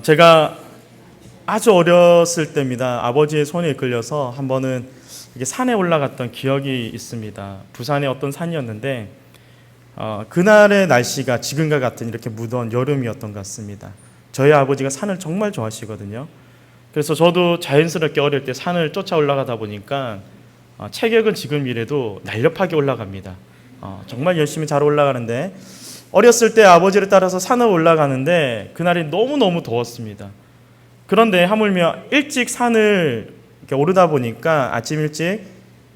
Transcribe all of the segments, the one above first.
제가 아주 어렸을 때입니다. 아버지의 손에 이끌려서 한 번은 이게 산에 올라갔던 기억이 있습니다. 부산의 어떤 산이었는데 그날의 날씨가 지금과 같은 이렇게 무더운 여름이었던 것 같습니다. 저희 아버지가 산을 정말 좋아하시거든요. 그래서 저도 자연스럽게 어릴 때 산을 쫓아 올라가다 보니까 체격은 지금 이래도 날렵하게 올라갑니다. 정말 열심히 잘 올라가는데 어렸을 때 아버지를 따라서 산을 올라가는데 그날이 너무너무 더웠습니다. 그런데 하물며 일찍 산을 이렇게 오르다 보니까 아침 일찍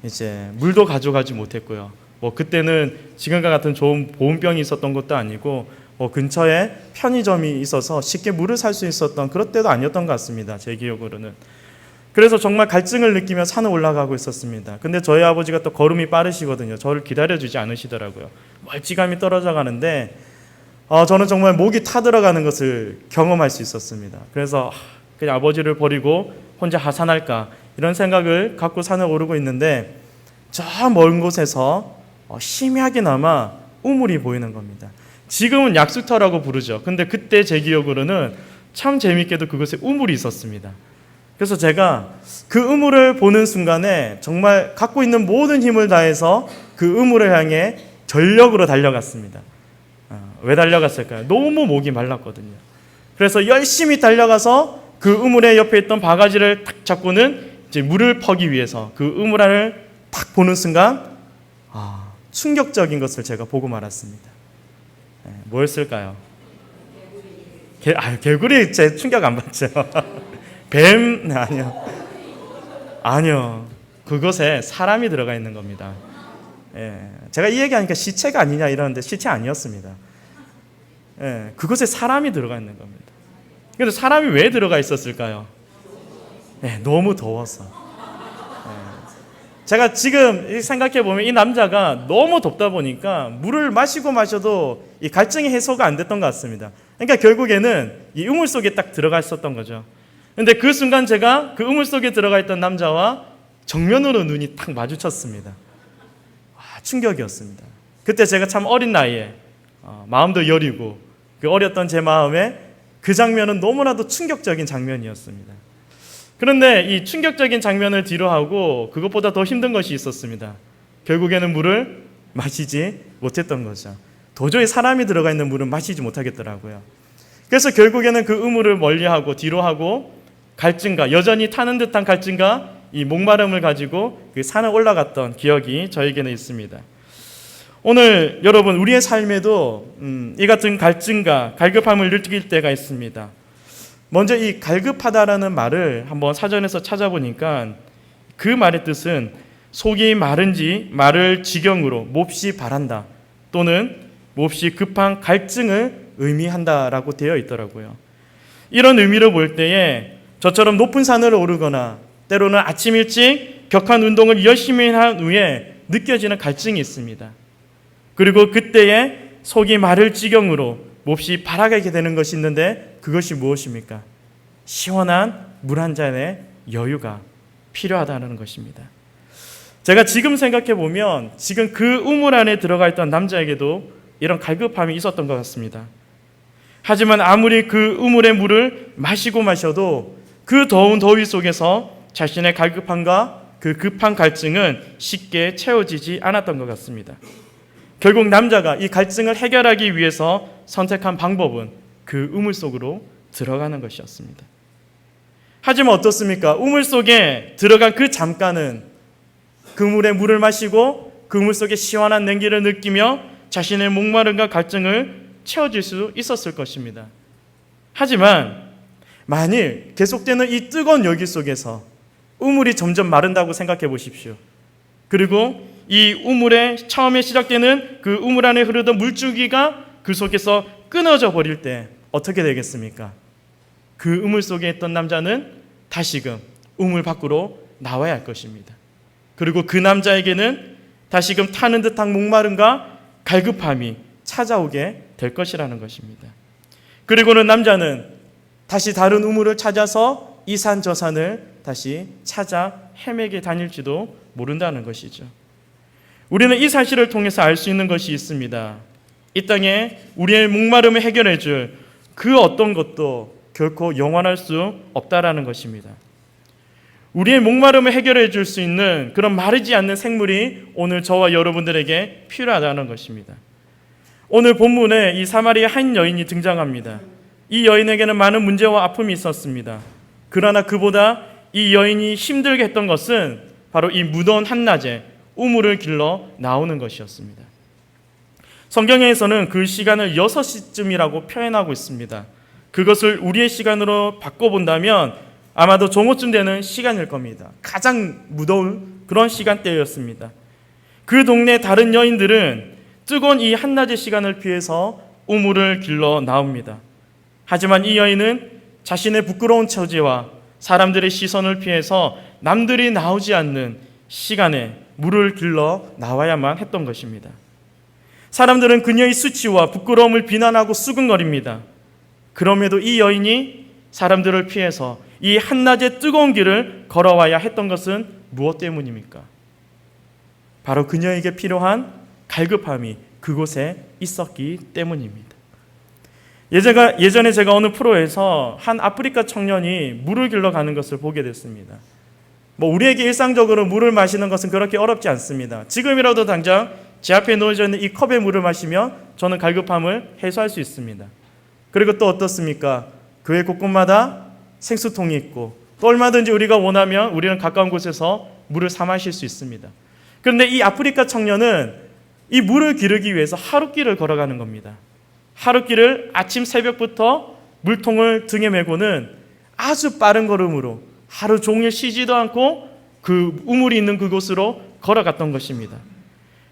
이제 물도 가져가지 못했고요. 그때는 지금과 같은 좋은 보온병이 있었던 것도 아니고 근처에 편의점이 있어서 쉽게 물을 살 수 있었던 그런 때도 아니었던 것 같습니다. 제 기억으로는. 그래서 정말 갈증을 느끼며 산을 올라가고 있었습니다. 근데 저희 아버지가 또 걸음이 빠르시거든요. 저를 기다려주지 않으시더라고요. 멀찌감이 떨어져 가는데 저는 정말 목이 타들어가는 것을 경험할 수 있었습니다. 그래서 그냥 아버지를 버리고 혼자 하산할까 이런 생각을 갖고 산을 오르고 있는데 저 먼 곳에서 희미하게나마 우물이 보이는 겁니다. 지금은 약수터라고 부르죠. 근데 그때 제 기억으로는 참 재밌게도 그곳에 우물이 있었습니다. 그래서 제가 그 우물을 보는 순간에 정말 갖고 있는 모든 힘을 다해서 그 우물을 향해 전력으로 달려갔습니다. 왜 달려갔을까요? 너무 목이 말랐거든요. 그래서 열심히 달려가서 그 우물의 옆에 있던 바가지를 탁 잡고는 이제 물을 퍼기 위해서 그 우물 안을 탁 보는 순간 충격적인 것을 제가 보고 말았습니다. 뭐였을까요? 개구리 제 충격 안 받죠. 뱀? 아니요. 그것에 사람이 들어가 있는 겁니다. 제가 이 얘기하니까 시체가 아니냐 이러는데 시체 아니었습니다. 그것에 사람이 들어가 있는 겁니다. 그런데 사람이 왜 들어가 있었을까요? 너무 더워서. 제가 지금 생각해 보면 이 남자가 너무 덥다 보니까 물을 마셔도 이 갈증이 해소가 안 됐던 것 같습니다. 그러니까 결국에는 이 우물 속에 딱 들어가 있었던 거죠. 근데 그 순간 제가 그 우물 속에 들어가 있던 남자와 정면으로 눈이 딱 마주쳤습니다. 충격이었습니다. 그때 제가 참 어린 나이에 마음도 여리고 그 어렸던 제 마음에 그 장면은 너무나도 충격적인 장면이었습니다. 그런데 이 충격적인 장면을 뒤로하고 그것보다 더 힘든 것이 있었습니다. 결국에는 물을 마시지 못했던 거죠. 도저히 사람이 들어가 있는 물은 마시지 못하겠더라고요. 그래서 결국에는 그 우물을 멀리하고 뒤로하고 갈증과 여전히 타는 듯한 갈증과 이 목마름을 가지고 그 산을 올라갔던 기억이 저에게는 있습니다. 오늘 여러분 우리의 삶에도 이 같은 갈증과 갈급함을 느낄 때가 있습니다. 먼저 이 갈급하다라는 말을 한번 사전에서 찾아보니까 그 말의 뜻은 속이 마른지 마를 지경으로 몹시 바란다 또는 몹시 급한 갈증을 의미한다라고 되어 있더라고요. 이런 의미로 볼 때에 저처럼 높은 산을 오르거나 때로는 아침 일찍 격한 운동을 열심히 한 후에 느껴지는 갈증이 있습니다. 그리고 그때에 속이 마를 지경으로 몹시 바라게 되는 것이 있는데 그것이 무엇입니까? 시원한 물 한 잔의 여유가 필요하다는 것입니다. 제가 지금 생각해 보면 지금 그 우물 안에 들어가 있던 남자에게도 이런 갈급함이 있었던 것 같습니다. 하지만 아무리 그 우물의 물을 마셔도 그 더운 더위 속에서 자신의 갈급함과 그 급한 갈증은 쉽게 채워지지 않았던 것 같습니다. 결국 남자가 이 갈증을 해결하기 위해서 선택한 방법은 그 우물 속으로 들어가는 것이었습니다. 하지만 어떻습니까? 우물 속에 들어간 그 잠깐은 그 물에 물을 마시고 그 물 속에 시원한 냉기를 느끼며 자신의 목마름과 갈증을 채워줄 수 있었을 것입니다. 하지만 만일 계속되는 이 뜨거운 열기 속에서 우물이 점점 마른다고 생각해 보십시오. 그리고 이 우물에 처음에 시작되는 그 우물 안에 흐르던 물줄기가 그 속에서 끊어져 버릴 때 어떻게 되겠습니까? 그 우물 속에 있던 남자는 다시금 우물 밖으로 나와야 할 것입니다. 그리고 그 남자에게는 다시금 타는 듯한 목마름과 갈급함이 찾아오게 될 것이라는 것입니다. 그리고는 남자는 다시 다른 우물을 찾아서 이 산 저 산을 다시 찾아 헤매게 다닐지도 모른다는 것이죠. 우리는 이 사실을 통해서 알 수 있는 것이 있습니다. 이 땅에 우리의 목마름을 해결해 줄 그 어떤 것도 결코 영원할 수 없다라는 것입니다. 우리의 목마름을 해결해 줄 수 있는 그런 마르지 않는 생물이 오늘 저와 여러분들에게 필요하다는 것입니다. 오늘 본문에 이 사마리아 한 여인이 등장합니다. 이 여인에게는 많은 문제와 아픔이 있었습니다. 그러나 그보다 이 여인이 힘들게 했던 것은 바로 이 무더운 한낮에 우물을 길러 나오는 것이었습니다. 성경에서는 그 시간을 6시쯤이라고 표현하고 있습니다. 그것을 우리의 시간으로 바꿔본다면 아마도 정오쯤 되는 시간일 겁니다. 가장 무더운 그런 시간대였습니다. 그 동네 다른 여인들은 뜨거운 이 한낮의 시간을 피해서 우물을 길러 나옵니다. 하지만 이 여인은 자신의 부끄러운 처지와 사람들의 시선을 피해서 남들이 나오지 않는 시간에 물을 길러 나와야만 했던 것입니다. 사람들은 그녀의 수치와 부끄러움을 비난하고 수근거립니다. 그럼에도 이 여인이 사람들을 피해서 이 한낮의 뜨거운 길을 걸어와야 했던 것은 무엇 때문입니까? 바로 그녀에게 필요한 갈급함이 그곳에 있었기 때문입니다. 예전에 제가 어느 프로에서 한 아프리카 청년이 물을 길러 가는 것을 보게 됐습니다. 우리에게 일상적으로 물을 마시는 것은 그렇게 어렵지 않습니다. 지금이라도 당장 제 앞에 놓여져 있는 이 컵의 물을 마시면 저는 갈급함을 해소할 수 있습니다. 그리고 또 어떻습니까? 교회 곳곳마다 생수통이 있고 또 얼마든지 우리가 원하면 우리는 가까운 곳에서 물을 사 마실 수 있습니다. 그런데 이 아프리카 청년은 이 물을 기르기 위해서 하루길을 걸어가는 겁니다. 하루길을 아침 새벽부터 물통을 등에 메고는 아주 빠른 걸음으로 하루 종일 쉬지도 않고 그 우물이 있는 그곳으로 걸어갔던 것입니다.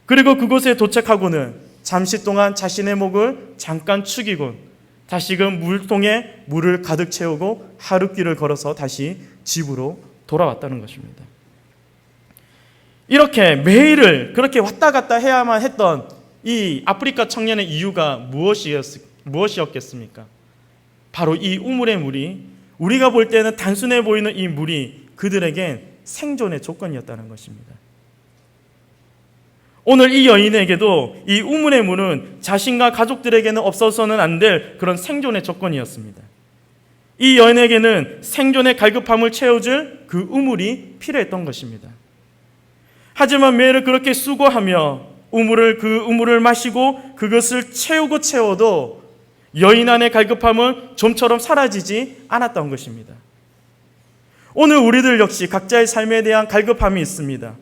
그리고 그곳에 도착하고는 잠시 동안 자신의 목을 잠깐 축이곤 다시금 물통에 물을 가득 채우고 하루길을 걸어서 다시 집으로 돌아왔다는 것입니다. 이렇게 매일을 그렇게 왔다 갔다 해야만 했던 이 아프리카 청년의 이유가 무엇이었겠습니까? 바로 이 우물의 물이 우리가 볼 때는 단순해 보이는 이 물이 그들에겐 생존의 조건이었다는 것입니다. 오늘 이 여인에게도 이 우물의 물은 자신과 가족들에게는 없어서는 안 될 그런 생존의 조건이었습니다. 이 여인에게는 생존의 갈급함을 채워줄 그 우물이 필요했던 것입니다. 하지만 매일 그렇게 수고하며 그 우물을 마시고 그것을 채우고 채워도 여인 안의 갈급함은 좀처럼 사라지지 않았던 것입니다. 오늘 우리들 역시 각자의 삶에 대한 갈급함이 있습니다.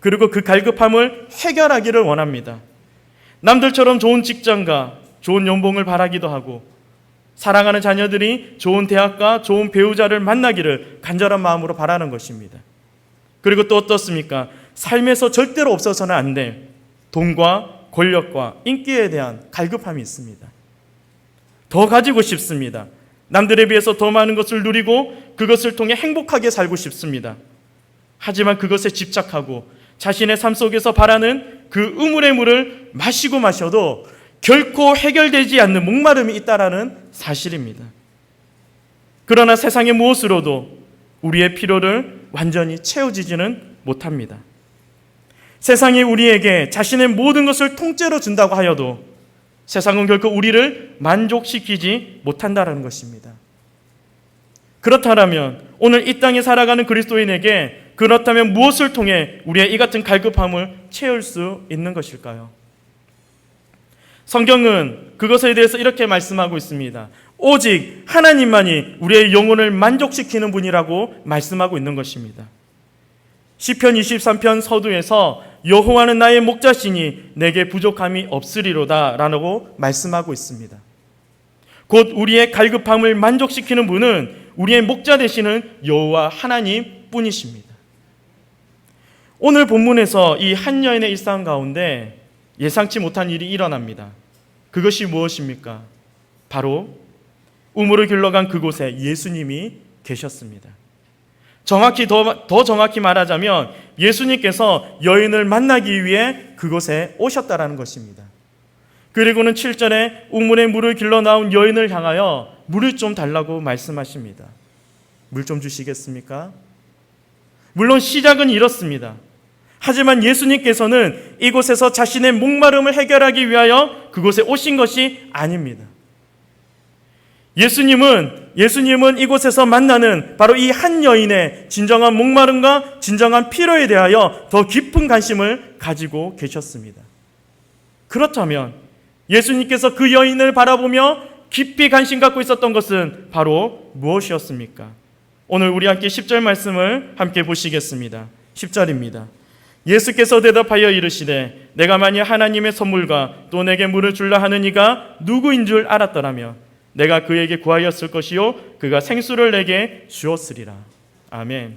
그리고 그 갈급함을 해결하기를 원합니다. 남들처럼 좋은 직장과 좋은 연봉을 바라기도 하고 사랑하는 자녀들이 좋은 대학과 좋은 배우자를 만나기를 간절한 마음으로 바라는 것입니다. 그리고 또 어떻습니까? 삶에서 절대로 없어서는 안 될 돈과 권력과 인기에 대한 갈급함이 있습니다. 더 가지고 싶습니다. 남들에 비해서 더 많은 것을 누리고 그것을 통해 행복하게 살고 싶습니다. 하지만 그것에 집착하고 자신의 삶 속에서 바라는 그 우물의 물을 마시고 마셔도 결코 해결되지 않는 목마름이 있다라는 사실입니다. 그러나 세상의 무엇으로도 우리의 필요를 완전히 채워지지는 못합니다. 세상이 우리에게 자신의 모든 것을 통째로 준다고 하여도 세상은 결코 우리를 만족시키지 못한다는 것입니다. 그렇다면 오늘 이 땅에 살아가는 그리스도인에게 그렇다면 무엇을 통해 우리의 이 같은 갈급함을 채울 수 있는 것일까요? 성경은 그것에 대해서 이렇게 말씀하고 있습니다. 오직 하나님만이 우리의 영혼을 만족시키는 분이라고 말씀하고 있는 것입니다. 시편 23편 서두에서 여호와는 나의 목자시니 내게 부족함이 없으리로다 라고 말씀하고 있습니다. 곧 우리의 갈급함을 만족시키는 분은 우리의 목자 되시는 여호와 하나님 뿐이십니다. 오늘 본문에서 이 한 여인의 일상 가운데 예상치 못한 일이 일어납니다. 그것이 무엇입니까? 바로 우물을 길러간 그곳에 예수님이 계셨습니다. 더 정확히 말하자면 예수님께서 여인을 만나기 위해 그곳에 오셨다라는 것입니다. 그리고는 7절에 우물에 물을 길러 나온 여인을 향하여 물을 좀 달라고 말씀하십니다. 물 좀 주시겠습니까? 물론 시작은 이렇습니다. 하지만 예수님께서는 이곳에서 자신의 목마름을 해결하기 위하여 그곳에 오신 것이 아닙니다. 예수님은 이곳에서 만나는 바로 이 한 여인의 진정한 목마름과 진정한 필요에 대하여 더 깊은 관심을 가지고 계셨습니다. 그렇다면 예수님께서 그 여인을 바라보며 깊이 관심 갖고 있었던 것은 바로 무엇이었습니까? 오늘 우리 함께 10절 말씀을 함께 보시겠습니다. 10절입니다. 예수께서 대답하여 이르시되 내가 만일 하나님의 선물과 또 내게 물을 줄라 하는 이가 누구인 줄 알았더라면 내가 그에게 구하였을 것이요 그가 생수를 내게 주었으리라. 아멘.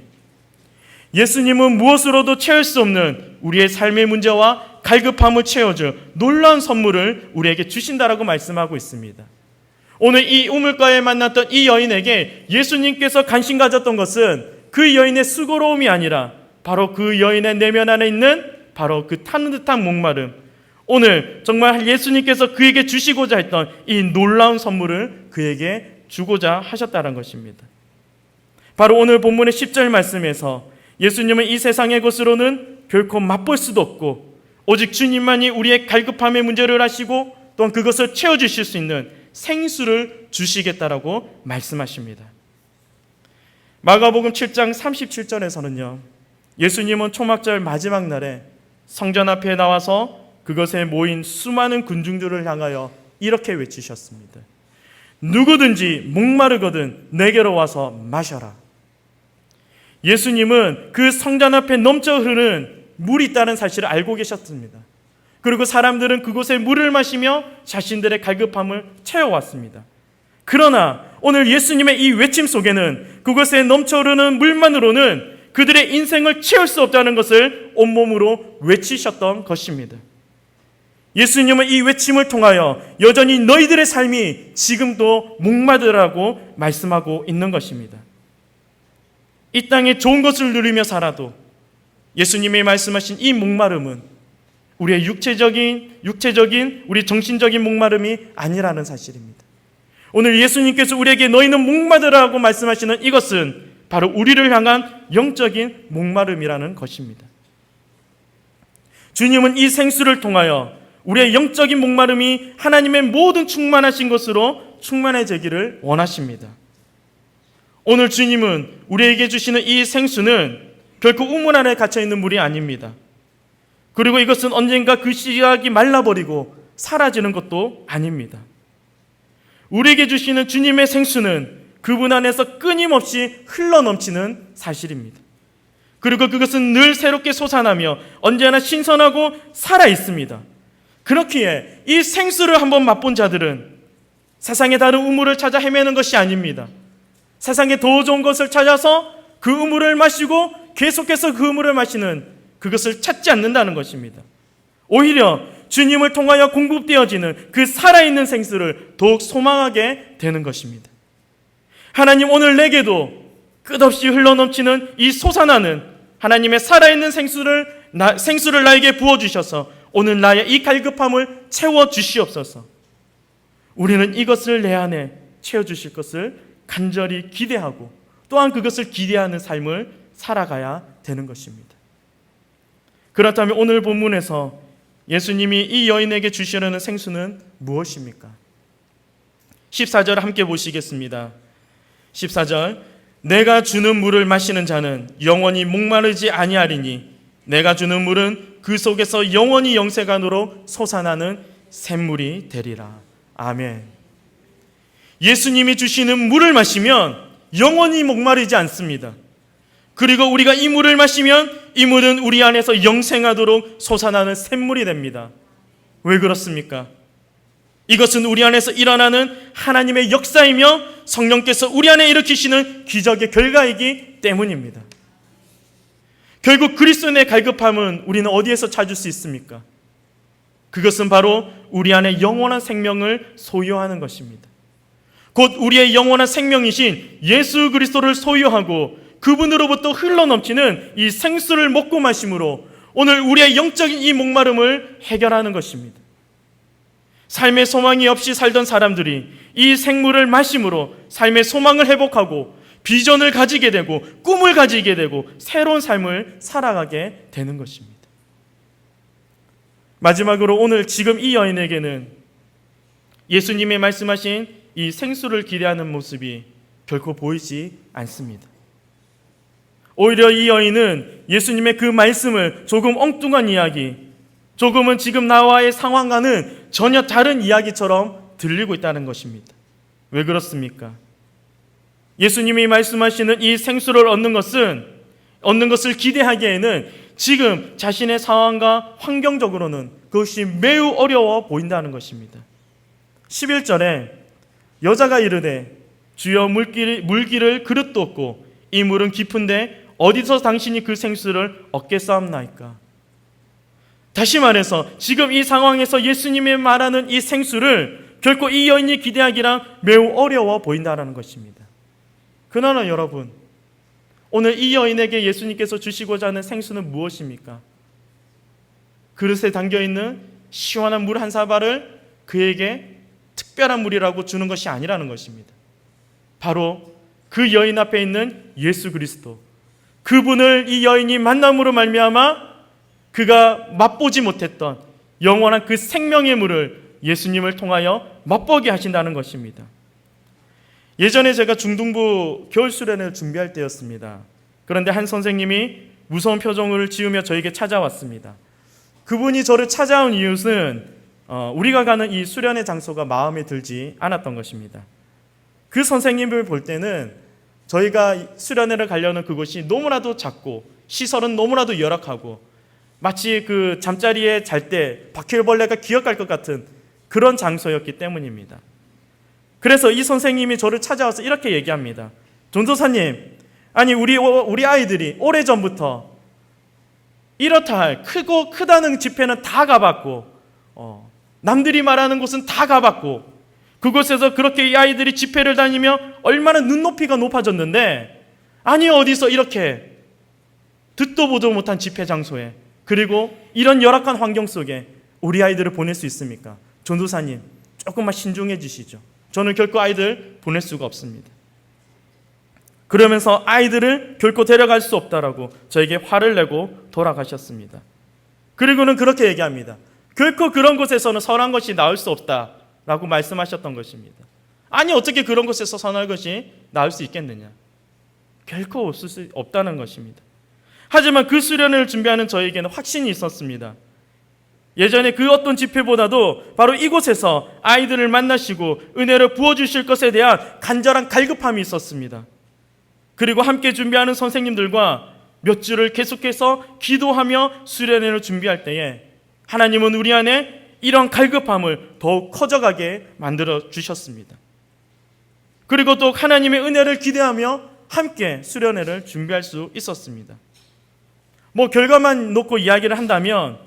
예수님은 무엇으로도 채울 수 없는 우리의 삶의 문제와 갈급함을 채워줄 놀라운 선물을 우리에게 주신다라고 말씀하고 있습니다. 오늘 이 우물가에 만났던 이 여인에게 예수님께서 관심 가졌던 것은 그 여인의 수고로움이 아니라 바로 그 여인의 내면 안에 있는 바로 그 타는 듯한 목마름, 오늘 정말 예수님께서 그에게 주시고자 했던 이 놀라운 선물을 그에게 주고자 하셨다는 것입니다. 바로 오늘 본문의 10절 말씀에서 예수님은 이 세상의 것으로는 결코 맛볼 수도 없고 오직 주님만이 우리의 갈급함의 문제를 아시고 또한 그것을 채워주실 수 있는 생수를 주시겠다라고 말씀하십니다. 마가복음 7장 37절에서는요, 예수님은 초막절 마지막 날에 성전 앞에 나와서 그것에 모인 수많은 군중들을 향하여 이렇게 외치셨습니다. 누구든지 목마르거든 내게로 와서 마셔라. 예수님은 그 성전 앞에 넘쳐 흐르는 물이 있다는 사실을 알고 계셨습니다. 그리고 사람들은 그곳에 물을 마시며 자신들의 갈급함을 채워왔습니다. 그러나 오늘 예수님의 이 외침 속에는 그곳에 넘쳐 흐르는 물만으로는 그들의 인생을 채울 수 없다는 것을 온몸으로 외치셨던 것입니다. 예수님은 이 외침을 통하여 여전히 너희들의 삶이 지금도 목마르다라고 말씀하고 있는 것입니다. 이 땅에 좋은 것을 누리며 살아도 예수님이 말씀하신 이 목마름은 우리의 육체적인 우리 정신적인 목마름이 아니라는 사실입니다. 오늘 예수님께서 우리에게 너희는 목마르다라고 말씀하시는 이것은 바로 우리를 향한 영적인 목마름이라는 것입니다. 주님은 이 생수를 통하여 우리의 영적인 목마름이 하나님의 모든 충만하신 것으로 충만해지기를 원하십니다. 오늘 주님은 우리에게 주시는 이 생수는 결코 우물 안에 갇혀있는 물이 아닙니다. 그리고 이것은 언젠가 그 씨앗이 말라버리고 사라지는 것도 아닙니다. 우리에게 주시는 주님의 생수는 그분 안에서 끊임없이 흘러넘치는 사실입니다. 그리고 그것은 늘 새롭게 솟아나며 언제나 신선하고 살아있습니다. 그렇기에 이 생수를 한번 맛본 자들은 세상의 다른 우물을 찾아 헤매는 것이 아닙니다. 세상에 더 좋은 것을 찾아서 그 우물을 마시고 계속해서 그 우물을 마시는 그것을 찾지 않는다는 것입니다. 오히려 주님을 통하여 공급되어지는 그 살아있는 생수를 더욱 소망하게 되는 것입니다. 하나님, 오늘 내게도 끝없이 흘러넘치는 이 솟아나는 하나님의 살아있는 생수를 나에게 부어주셔서 오늘 나의 이 갈급함을 채워주시옵소서. 우리는 이것을 내 안에 채워주실 것을 간절히 기대하고 또한 그것을 기대하는 삶을 살아가야 되는 것입니다. 그렇다면 오늘 본문에서 예수님이 이 여인에게 주시려는 생수는 무엇입니까? 14절 함께 보시겠습니다. 14절, 내가 주는 물을 마시는 자는 영원히 목마르지 아니하리니 내가 주는 물은 그 속에서 영원히 영생간으로 솟아나는 샘물이 되리라. 아멘. 예수님이 주시는 물을 마시면 영원히 목마르지 않습니다. 그리고 우리가 이 물을 마시면 이 물은 우리 안에서 영생하도록 솟아나는 샘물이 됩니다. 왜 그렇습니까? 이것은 우리 안에서 일어나는 하나님의 역사이며 성령께서 우리 안에 일으키시는 기적의 결과이기 때문입니다. 결국 그리스도인의 갈급함은 우리는 어디에서 찾을 수 있습니까? 그것은 바로 우리 안에 영원한 생명을 소유하는 것입니다. 곧 우리의 영원한 생명이신 예수 그리스도를 소유하고 그분으로부터 흘러넘치는 이 생수를 먹고 마심으로 오늘 우리의 영적인 이 목마름을 해결하는 것입니다. 삶의 소망이 없이 살던 사람들이 이 생물을 마심으로 삶의 소망을 회복하고 비전을 가지게 되고 꿈을 가지게 되고 새로운 삶을 살아가게 되는 것입니다. 마지막으로 오늘 지금 이 여인에게는 예수님이 말씀하신 이 생수를 기대하는 모습이 결코 보이지 않습니다. 오히려 이 여인은 예수님의 그 말씀을 조금 엉뚱한 이야기, 조금은 지금 나와의 상황과는 전혀 다른 이야기처럼 들리고 있다는 것입니다. 왜 그렇습니까? 예수님이 말씀하시는 이 생수를 얻는 것을 기대하기에는 지금 자신의 상황과 환경적으로는 그것이 매우 어려워 보인다는 것입니다. 11절에 여자가 이르되 주여 물기를 그릇도 없고 이 물은 깊은데 어디서 당신이 그 생수를 얻겠사옵나이까? 다시 말해서 지금 이 상황에서 예수님이 말하는 이 생수를 결코 이 여인이 기대하기랑 매우 어려워 보인다는 것입니다. 그러나 여러분, 오늘 이 여인에게 예수님께서 주시고자 하는 생수는 무엇입니까? 그릇에 담겨있는 시원한 물 한 사발을 그에게 특별한 물이라고 주는 것이 아니라는 것입니다. 바로 그 여인 앞에 있는 예수 그리스도, 그분을 이 여인이 만남으로 말미암아 그가 맛보지 못했던 영원한 그 생명의 물을 예수님을 통하여 맛보게 하신다는 것입니다. 예전에 제가 중등부 겨울 수련회를 준비할 때였습니다. 그런데 한 선생님이 무서운 표정을 지으며 저에게 찾아왔습니다. 그분이 저를 찾아온 이유는 우리가 가는 이 수련회 장소가 마음에 들지 않았던 것입니다. 그 선생님을 볼 때는 저희가 수련회를 가려는 그곳이 너무나도 작고 시설은 너무나도 열악하고 마치 그 잠자리에 잘 때 바퀴벌레가 기어갈 것 같은 그런 장소였기 때문입니다. 그래서 이 선생님이 저를 찾아와서 이렇게 얘기합니다. 전도사님, 아니 우리 아이들이 오래전부터 이렇다 할 크다는 집회는 다 가봤고 남들이 말하는 곳은 다 가봤고 그곳에서 그렇게 이 아이들이 집회를 다니며 얼마나 눈높이가 높아졌는데 아니 어디서 이렇게 듣도 보도 못한 집회 장소에 그리고 이런 열악한 환경 속에 우리 아이들을 보낼 수 있습니까? 전도사님, 조금만 신중해 주시죠. 저는 결코 아이들 보낼 수가 없습니다. 그러면서 아이들을 결코 데려갈 수 없다라고 저에게 화를 내고 돌아가셨습니다. 그리고는 그렇게 얘기합니다. 결코 그런 곳에서는 선한 것이 나올 수 없다라고 말씀하셨던 것입니다. 아니 어떻게 그런 곳에서 선한 것이 나올 수 있겠느냐? 결코 없을 수 없다는 것입니다. 하지만 그 수련회를 준비하는 저에게는 확신이 있었습니다. 예전에 그 어떤 집회보다도 바로 이곳에서 아이들을 만나시고 은혜를 부어주실 것에 대한 간절한 갈급함이 있었습니다. 그리고 함께 준비하는 선생님들과 몇 주를 계속해서 기도하며 수련회를 준비할 때에 하나님은 우리 안에 이런 갈급함을 더욱 커져가게 만들어 주셨습니다. 그리고 또 하나님의 은혜를 기대하며 함께 수련회를 준비할 수 있었습니다. 결과만 놓고 이야기를 한다면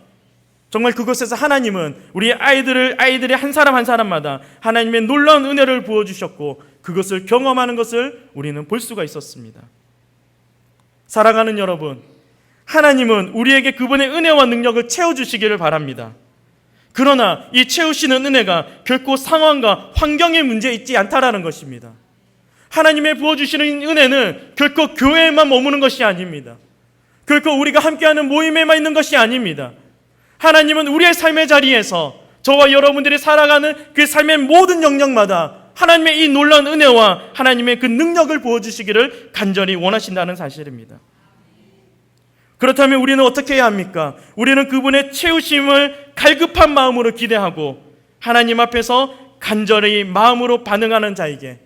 정말 그곳에서 하나님은 우리 아이들이 한 사람 한 사람마다 하나님의 놀라운 은혜를 부어주셨고 그것을 경험하는 것을 우리는 볼 수가 있었습니다. 사랑하는 여러분, 하나님은 우리에게 그분의 은혜와 능력을 채워주시기를 바랍니다. 그러나 이 채우시는 은혜가 결코 상황과 환경의 문제에 있지 않다라는 것입니다. 하나님의 부어주시는 은혜는 결코 교회에만 머무는 것이 아닙니다. 결코 우리가 함께하는 모임에만 있는 것이 아닙니다. 하나님은 우리의 삶의 자리에서 저와 여러분들이 살아가는 그 삶의 모든 영역마다 하나님의 이 놀라운 은혜와 하나님의 그 능력을 부어주시기를 간절히 원하신다는 사실입니다. 그렇다면 우리는 어떻게 해야 합니까? 우리는 그분의 채우심을 갈급한 마음으로 기대하고 하나님 앞에서 간절히 마음으로 반응하는 자에게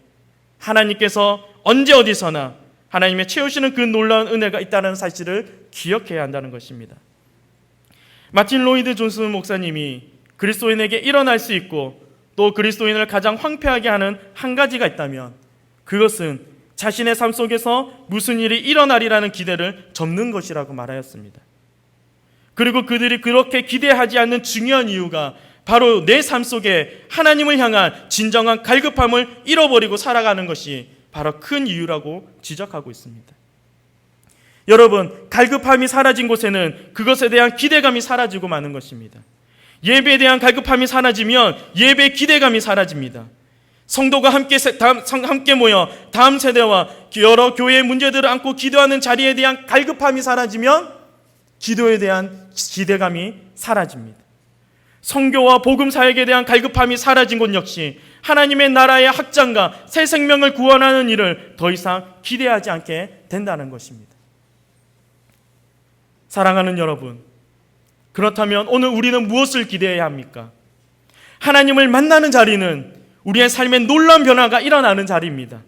하나님께서 언제 어디서나 하나님의 채우시는 그 놀라운 은혜가 있다는 사실을 기억해야 한다는 것입니다. 마틴 로이드 존스 목사님이 그리스도인에게 일어날 수 있고 또 그리스도인을 가장 황폐하게 하는 한 가지가 있다면 그것은 자신의 삶 속에서 무슨 일이 일어나리라는 기대를 접는 것이라고 말하였습니다. 그리고 그들이 그렇게 기대하지 않는 중요한 이유가 바로 내 삶 속에 하나님을 향한 진정한 갈급함을 잃어버리고 살아가는 것이 바로 큰 이유라고 지적하고 있습니다. 여러분, 갈급함이 사라진 곳에는 그것에 대한 기대감이 사라지고 마는 것입니다. 예배에 대한 갈급함이 사라지면 예배의 기대감이 사라집니다. 성도가 함께 모여 다음 세대와 여러 교회의 문제들을 안고 기도하는 자리에 대한 갈급함이 사라지면 기도에 대한 기대감이 사라집니다. 선교와 복음 사역에 대한 갈급함이 사라진 곳 역시 하나님의 나라의 확장과 새 생명을 구원하는 일을 더 이상 기대하지 않게 된다는 것입니다. 사랑하는 여러분, 그렇다면 오늘 우리는 무엇을 기대해야 합니까? 하나님을 만나는 자리는 우리의 삶에 놀라운 변화가 일어나는 자리입니다.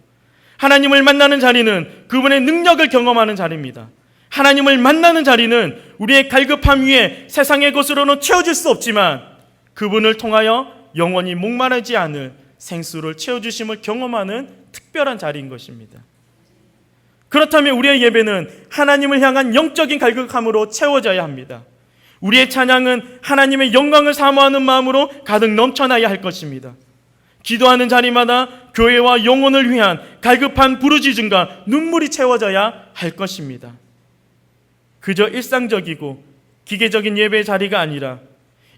하나님을 만나는 자리는 그분의 능력을 경험하는 자리입니다. 하나님을 만나는 자리는 우리의 갈급함 위에 세상의 것으로는 채워질 수 없지만 그분을 통하여 영원히 목마르지 않을 생수를 채워주심을 경험하는 특별한 자리인 것입니다. 그렇다면 우리의 예배는 하나님을 향한 영적인 갈급함으로 채워져야 합니다. 우리의 찬양은 하나님의 영광을 사모하는 마음으로 가득 넘쳐나야 할 것입니다. 기도하는 자리마다 교회와 영혼을 위한 갈급한 부르짖음과 눈물이 채워져야 할 것입니다. 그저 일상적이고 기계적인 예배 자리가 아니라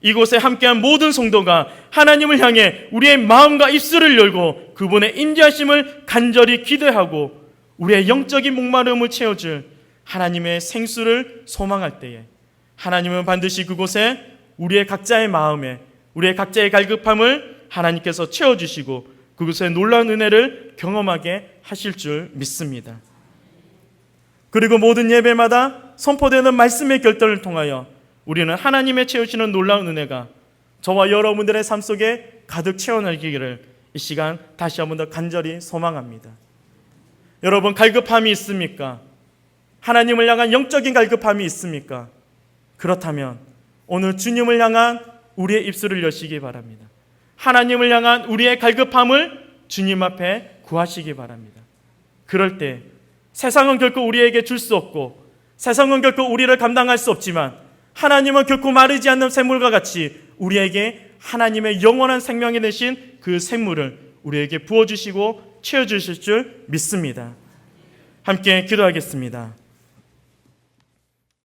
이곳에 함께한 모든 성도가 하나님을 향해 우리의 마음과 입술을 열고 그분의 임재하심을 간절히 기대하고 우리의 영적인 목마름을 채워줄 하나님의 생수를 소망할 때에 하나님은 반드시 그곳에 우리의 각자의 마음에 우리의 각자의 갈급함을 하나님께서 채워주시고 그곳에 놀라운 은혜를 경험하게 하실 줄 믿습니다. 그리고 모든 예배마다 선포되는 말씀의 결단을 통하여 우리는 하나님의 채우시는 놀라운 은혜가 저와 여러분들의 삶 속에 가득 채워나기를 이 시간 다시 한번 더 간절히 소망합니다. 여러분, 갈급함이 있습니까? 하나님을 향한 영적인 갈급함이 있습니까? 그렇다면 오늘 주님을 향한 우리의 입술을 여시기 바랍니다. 하나님을 향한 우리의 갈급함을 주님 앞에 구하시기 바랍니다. 그럴 때 세상은 결코 우리에게 줄 수 없고 세상은 결코 우리를 감당할 수 없지만 하나님은 결코 마르지 않는 샘물과 같이 우리에게 하나님의 영원한 생명이 되신 그 샘물을 우리에게 부어주시고 채워주실 줄 믿습니다. 함께 기도하겠습니다.